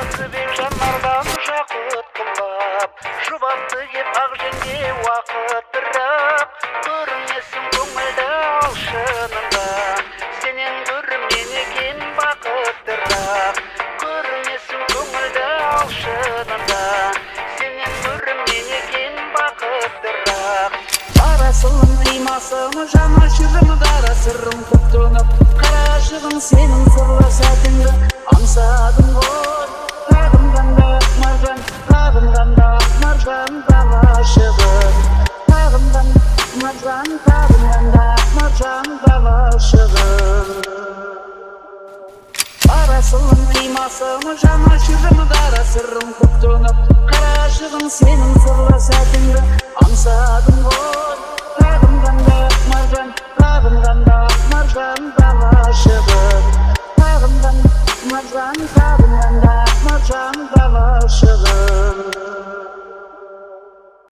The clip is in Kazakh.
Asыбек жанардан жақұт қылып, жұбатты кеп ақ жеңге уақыт бірақ, көрінесің көңілді алшынында, сенен көрімен екен бақыттырақ. Көрінесің көңілді алшынында, сенен көрімен екен бақыттырақ. Арасылың қимасың жана жүрім дара сырым көп төніп, қарашығын сенің сырлы сәтіңді аңсадым ғой. Сағынғанда маржан, сағынғанда маржан талашығын, сағынғанда маржан, сағынғанда маржан талашығын. Арасылың қимасың жана жүрім дара сырым көп төніп, қарашығын сенің сырлы сәтіңді аңсадым ғой. Сағынғанда маржан, сағынғанда маржан талашығын, сағынғанда маржан